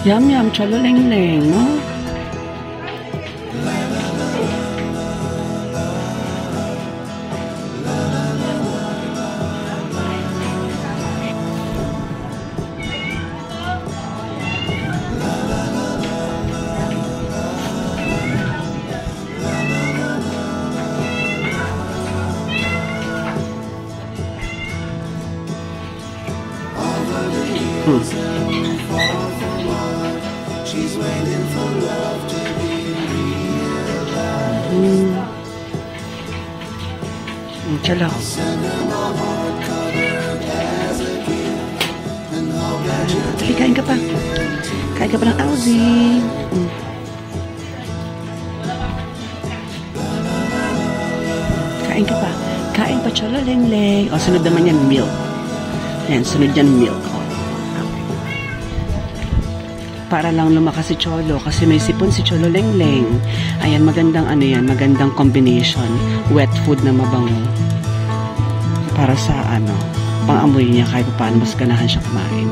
Yum yum, cholo leng leng, no? Chalo. Dali, kain ka pa. Kain ka pa ng Aussie. Kain ka pa. Kain pa, cholo leng leng. O, sunod naman yan, milk. Yan, sunod yan, milk. Para lang lumakas si Cholo kasi may sipon si Cholo leng leng. Ayan, magandang ano yan, magandang combination. Wet food na mabango. Para sa ano, pang-amoy niya kahit paano mas ganahan siya kumain.